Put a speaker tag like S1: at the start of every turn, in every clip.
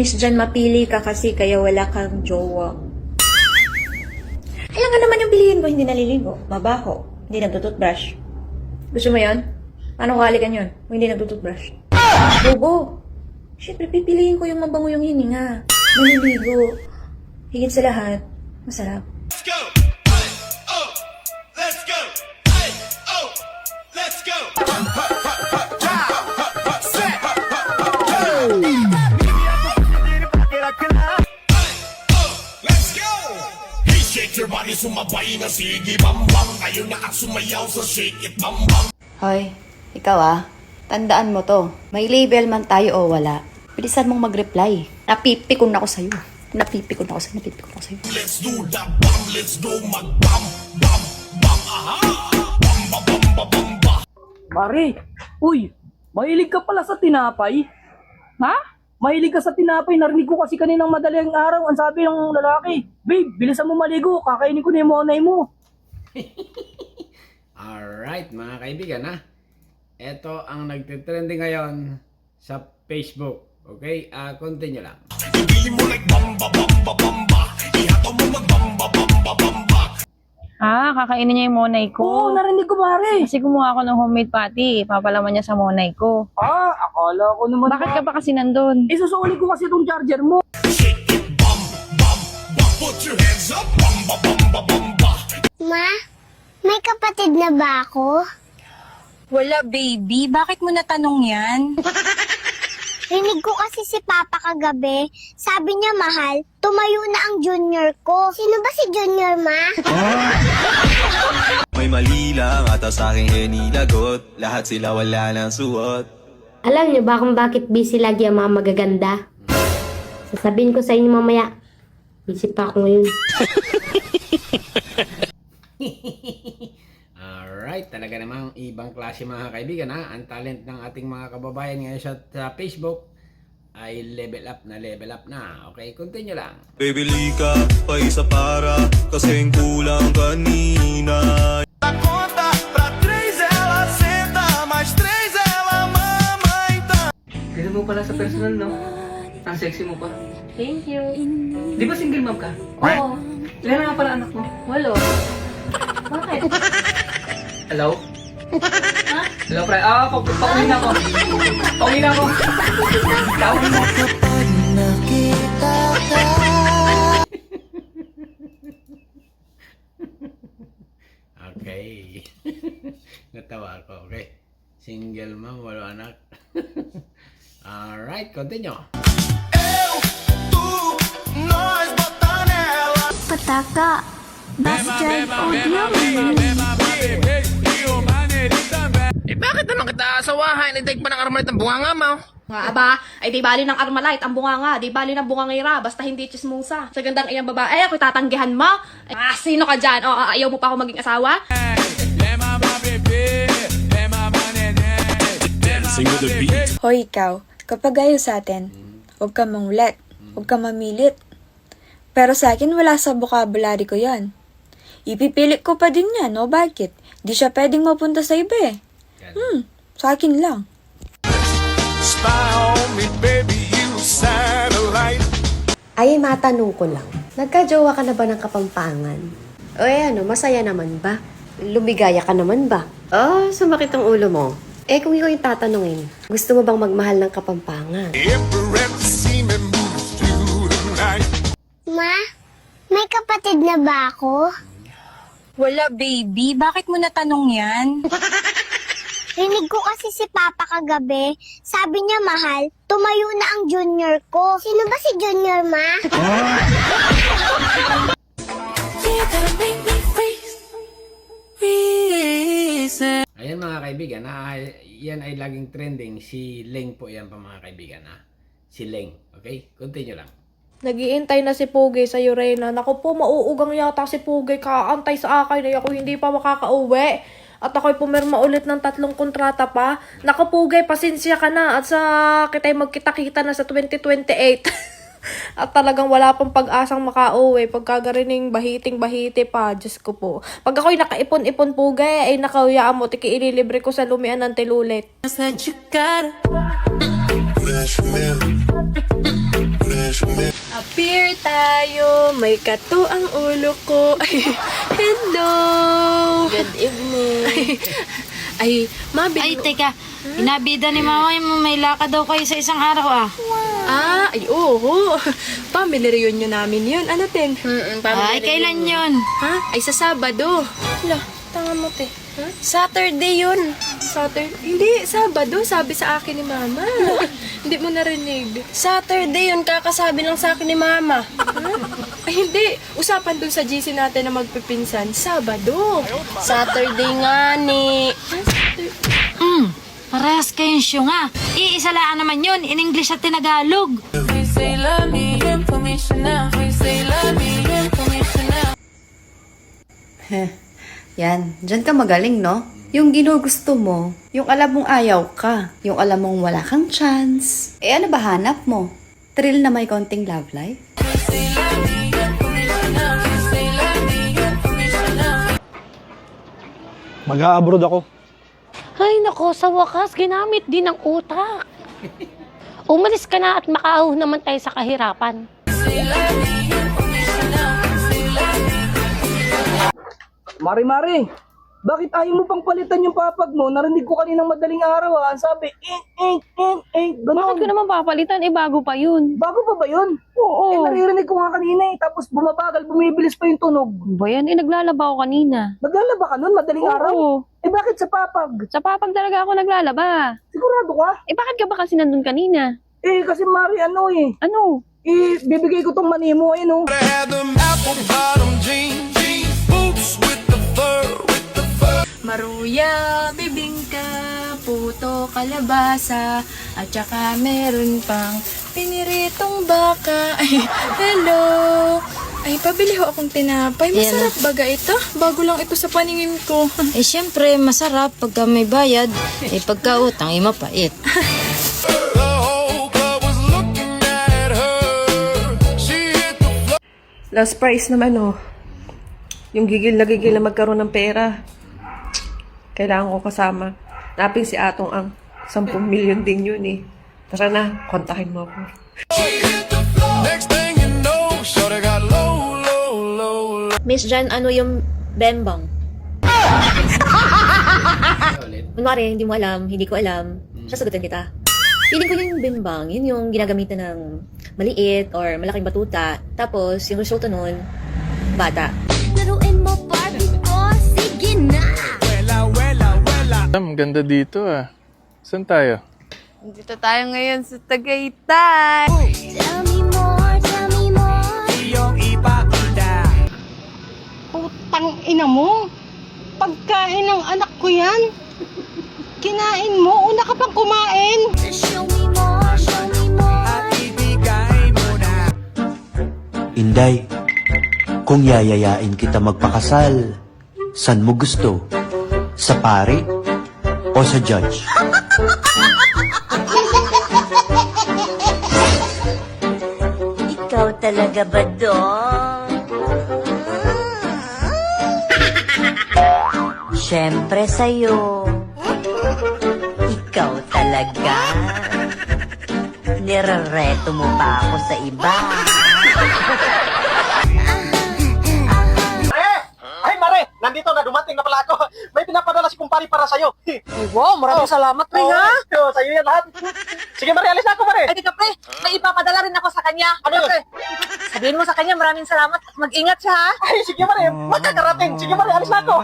S1: Miss Jan, mapili ka kasi kaya wala kang jowa. Kaya nga naman yung piliin mo, hindi naliligo, mabaho, hindi nagtututbrush. Gusto mo yon? Paano kalikan yun kung hindi nagtututbrush? Bobo! Siyempre, pipiliin ko yung mabango yung hininga. Maliligo. Higit sa lahat, masarap.
S2: Let's go! Hey, oh, let's go! Hey, oh, let's go! Shake your body, sumabay na sige bam bam. Ayaw na at sumayaw sa shake it bam bam.
S3: Hoy, ikaw tandaan mo to. May label man tayo o wala. Bilisan mong mag-reply. Napipikon ako sa'yo. Napipikon ako sa'yo.
S2: Let's do that bam, let's go mag bam bam bam. Aha! Bam bam bam bam bam bam.
S4: Pare, uy, mahilig ka pala sa tinapay? Ha? Mahilig ka sa tinapay, narinig ko kasi kaninang madaling araw, ang sabi ng lalaki, babe, bilisan mo maligo, kakainin ko na yung monay mo.
S5: Alright mga kaibigan ito ang nagtitrending ngayon sa Facebook. Okay, continue lang.
S2: Ibili mo like bam bam bam bam bam bam. Ihato mo mag bam bam bam bam bam bam.
S6: Kakainin niya yung monay ko.
S4: Oo, narinig ko pare.
S6: Kasi kumuha ako ng homemade patty. Papalaman niya sa monay ko.
S4: Akala ko naman.
S6: Bakit ka ba kasi nandun?
S4: Isusuli ko kasi itong charger mo.
S2: Shake it bam bam bam. Put your hands up bam bam bam bam bam bam.
S7: Ma, may kapatid na ba ako?
S8: Wala, baby. Bakit mo natanong yan?
S7: Rinig ko kasi si Papa kagabi. Sabi niya, mahal, tumayo na ang junior ko. Sino ba si Junior, Ma?
S9: May mali lang ata sa aking hinilagot. Lahat sila wala nang suot.
S10: Alam niyo ba kung bakit busy lagi ang mga magaganda? Sasabihin ko sa inyo mamaya. Busy pa ako ngayon.
S5: Alright, talaga namang ibang klase mga kaibigan Ang talent ng ating mga kababayan ngayon sa Facebook ay level up na. Okay, continue lang.
S9: Bibili ka pa isa para kasing kulang kanina.
S2: A conta pra 3 ela senta, mais 3 ela mamãe tá.
S4: Ganun mo pala sa personal, no? Ang sexy mo pa.
S10: Thank you.
S4: Di ba single mom ka?
S10: Oo.
S4: Ilan na nga pala anak mo?
S10: Walo. Bakit?
S4: Hello? Ha? Hello, pre. Pauwi na ako. Pauwi na ako. Pauwi na ako.
S5: Okay. Natawa ako. Okay. Single mom, walo anak. Alright, continue.
S2: Eu, tu, nós bota nela.
S7: Pataka, Bastian,
S11: Bakit naman kita asawahan? Itig pa ng Armalite ang bunganga mo?
S12: Nga aba, ay di bali ng Armalite ang bunganga, di bali ng bungangira, basta hindi chismosa. Sa gandang iyang babae, ako tatanggihan mo. Ay, sino ka dyan? O, ayaw mo pa ako maging asawa?
S1: Hoy ikaw, kapag ayaw sa atin, huwag ka mangulit, huwag ka mamilit. Pero sa akin wala sa vocabulary ko yan. Ipipilit ko pa din yan, no? Bakit? Di siya pwedeng mapunta sa iba eh. Sa akin lang.
S2: Spy on me, baby, you satellite.
S10: Ay, matanong ko lang. Nagka-jowa ka na ba ng Kapampangan? O masaya naman ba? Lumigaya ka naman ba? Sumakit ang ulo mo. Kung ikaw yung tatanungin, gusto mo bang magmahal ng Kapampangan?
S7: Ma, may kapatid na ba ako?
S8: Wala, baby. Bakit mo natanong yan?
S7: Rinig ko kasi si Papa kagabi. Sabi niya, mahal, tumayo na ang junior ko. Sino ba si Junior, Ma?
S5: Ayan mga kaibigan, yan ay laging trending. Si Leng po yan pa mga kaibigan Si Leng, okay? Continue lang.
S12: Nagiintay na si Pugay sa Yorena. Naku po, mauugang yata si Pugay. Kaantay sa akin ay ako hindi pa makakauwi. At ako'y pumirma ulit ng 3 kontrata pa. Naku Pugay, pasensya ka na. At sa kita'y magkita-kita na sa 2028. At talagang wala pang pag-asang makauwi. Pagkagarining bahiting-bahiti pa. Diyos ko po. Pag ako'y nakaipon-ipon Pugay, ay nakawiyaan mo. Tiki ililibre ko sa lumian ng tilulit. Appear tayo, may kato ang ulo ko. Ay, hello! Good evening. Ay,
S3: Ay, teka. Inabida ni mama yung may lakad daw kayo sa isang araw
S12: ay oo. Family reunion namin yun. Ano, Ten?
S3: Ay, kailan yun?
S12: Ha? Ay, sa Sabado. Hala, tanga mo, te.
S3: Saturday yun.
S12: Saturday? Hindi, Sabado. Sabi sa akin ni Mama. Hindi mo narinig.
S3: Saturday yun, kakasabi lang sa akin ni mama.
S12: Ay, hindi. Usapan dun sa GC natin na magpipinsan. Sabado.
S3: Saturday nga ni... Parehas kayong syunga. Iisa lang naman yun, in English at Tinagalog.
S10: Yan, dyan ka magaling, no? Yung ginugusto mo, yung alam mong ayaw ka, yung alam mong wala kang chance. Eh ano ba hanap mo? Thrill na may konting love life?
S4: Mag-a-abroad ako.
S8: Ay nako, sa wakas, ginamit din ang utak. Umalis ka na at makaaw naman tayo sa kahirapan.
S4: Mari-mari, bakit ayaw mo pang palitan yung papag mo? Narinig ko kaninang madaling araw Ang sabi, ganon.
S6: Bakit ko naman papalitan? Bago pa yun.
S4: Bago pa ba yun?
S6: Oo.
S4: Naririnig ko nga kanina Tapos bumabagal, bumibilis pa yung tunog.
S6: Ba yan? Naglalaba ako kanina.
S4: Naglalaba ka nun, madaling araw?
S6: Oo.
S4: Bakit sa papag?
S6: Sa papag talaga ako naglalaba.
S4: Sigurado ka?
S6: Bakit ka ba kasi nandun kanina?
S4: Kasi Mari,
S6: Ano?
S4: bibigay ko tong mani mo, no?
S12: Maruya, bibingka, puto, kalabasa, at saka meron pang piniritong baka. Ay, hello! Ay, pabili ho akong tinapay. Masarap baga ito? Bago lang ito sa paningin ko.
S3: Syempre, masarap pagka may bayad. Pagka utang, mapait.
S13: Last price naman, yung gigil na magkaroon ng pera. Kailangan ko kasama. Napin si Atong ang 10 milyon din yun Tara na, kontakin mo ako.
S10: Miss Jan, ano yung bembang? Kunwari, hindi mo alam, hindi ko alam. Sasagutin kita. Feeling ko yung bimbang, yun yung ginagamitan ng maliit or malaking batuta. Tapos, yung resulta nun, bata.
S7: Laruin mo, Barbie ko. Sige na!
S9: Ang ganda dito Saan tayo?
S12: Dito tayo ngayon sa Tagaytay.
S7: Tell me more, tell me more.
S8: Putang ina mo. Pagkain ng anak ko yan. Kinain mo, una ka pang kumain.
S7: Show me more, show me more.
S14: Inday, kung yayayain kita magpakasal, saan mo gusto? Sa pari o sa judge?
S7: Ikaw talaga ba, Dong? Siyempre sa'yo. Ikaw talaga. Nirereto mo pa ako sa iba.
S4: Ay, Mare! Nandito na, dumating na pala ako. May pinapadala si Kumpari para sa'yo.
S12: Wow, maraming salamat, pre, ha?
S4: Sa'yo yan lahat. Sige, Mare, alis na ako, Mare.
S12: Ay, teka, pre, may ipapadala rin ako sa kanya.
S4: Ano yun?
S12: Sabihin mo sa kanya, maraming salamat at mag-ingat siya, ha?
S4: Ay, sige, Mare. Magkakarating. Sige, Mare, alis na ako.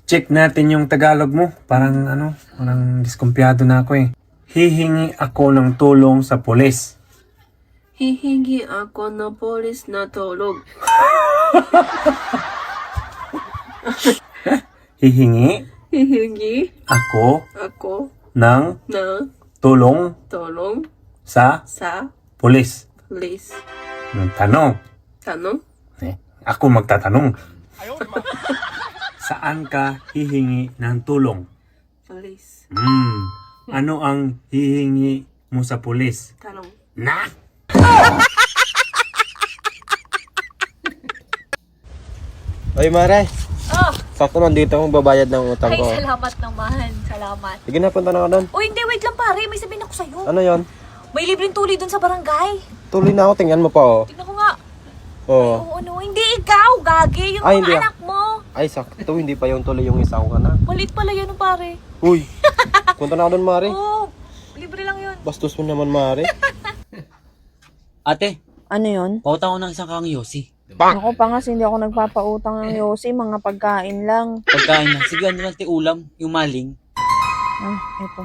S15: Check natin yung Tagalog mo. Parang diskumpiyado na ako Hihingi ako ng tulong sa pulis.
S13: Hihingi ako ng polis na tulog.
S15: Hihingi
S13: Ako
S15: ng tulong sa pulis.
S13: Police.
S15: Tanong.
S13: Tanong?
S15: Ako magtatanong. Saan ka hihingi ng tulong?
S13: Police.
S15: Ano ang hihingi mo sa pulis?
S13: Tanong.
S15: Na!
S16: Oy, Mare. Sakto nandito akong babayad ng utang ko.
S12: Ay, salamat naman. Salamat.
S16: Sige na, punta na ako doon.
S12: Uy, hindi, wait lang, pare. May sabihin ako sa'yo.
S16: Ano yon?
S6: May libreng tuli dun sa barangay.
S16: Tuloy na ako, tingnan mo pa oh.
S6: Tignan ko nga.
S16: Oo.
S6: Oo, ano, hindi ikaw, gagi. Yung
S16: Ay,
S6: mga
S16: hindi ah.
S6: anak mo.
S16: Ay, sakto, hindi pa yung tuloy yung isa kong anak.
S6: Maliit pala yan, pare.
S16: Uy, punta na ako doon, Mare.
S6: Oo, libre lang yun.
S16: Bastos mo naman, Mare.
S17: Ate,
S12: Ano yun?
S17: pautang ko ng isang kang yosi.
S12: Ako pa nga, hindi ako nagpapautang ng yosi, mga pagkain lang.
S17: Pagkain na. Sige, ano lang ti ulam? Yung maling.
S12: Ah, ito.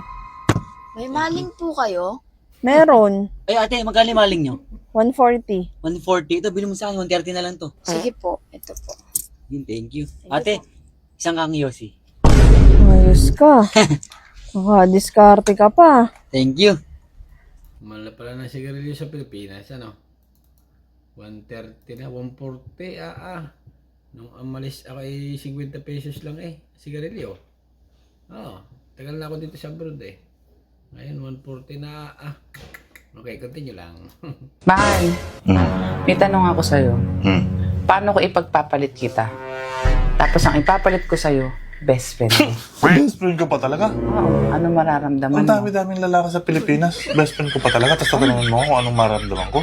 S3: May maling po kayo?
S12: Meron.
S17: Ay, ate, magkano yung maling nyo?
S12: 140.
S17: 140. Ito, bilhin mo sa akin. 130 na lang to.
S3: Sige po, ito po.
S17: Yun, thank you. Ate, isang kang yosi.
S12: Ayos ka. Nakadiskarte ka pa.
S17: Thank you.
S5: Mahal pala ng sigarilyo sa Pilipinas, ano? 130 na, 140, Nung umalis ako ay 50 pesos lang sigarilyo. Oo, tagal na ako dito sa abroad Ngayon, 140 na, Okay, continue lang.
S18: Mahal, may tanong ako sa'yo. Paano ko ipagpapalit kita? Tapos ang ipapalit ko sa'yo, best friend ko.
S19: Best friend ko pa talaga?
S18: Oo, ano mararamdaman
S19: Ang
S18: mo?
S19: dami-daming lalaki sa Pilipinas. Best friend ko pa talaga. Tapos tatanungin mo kung anong mararamdaman ko.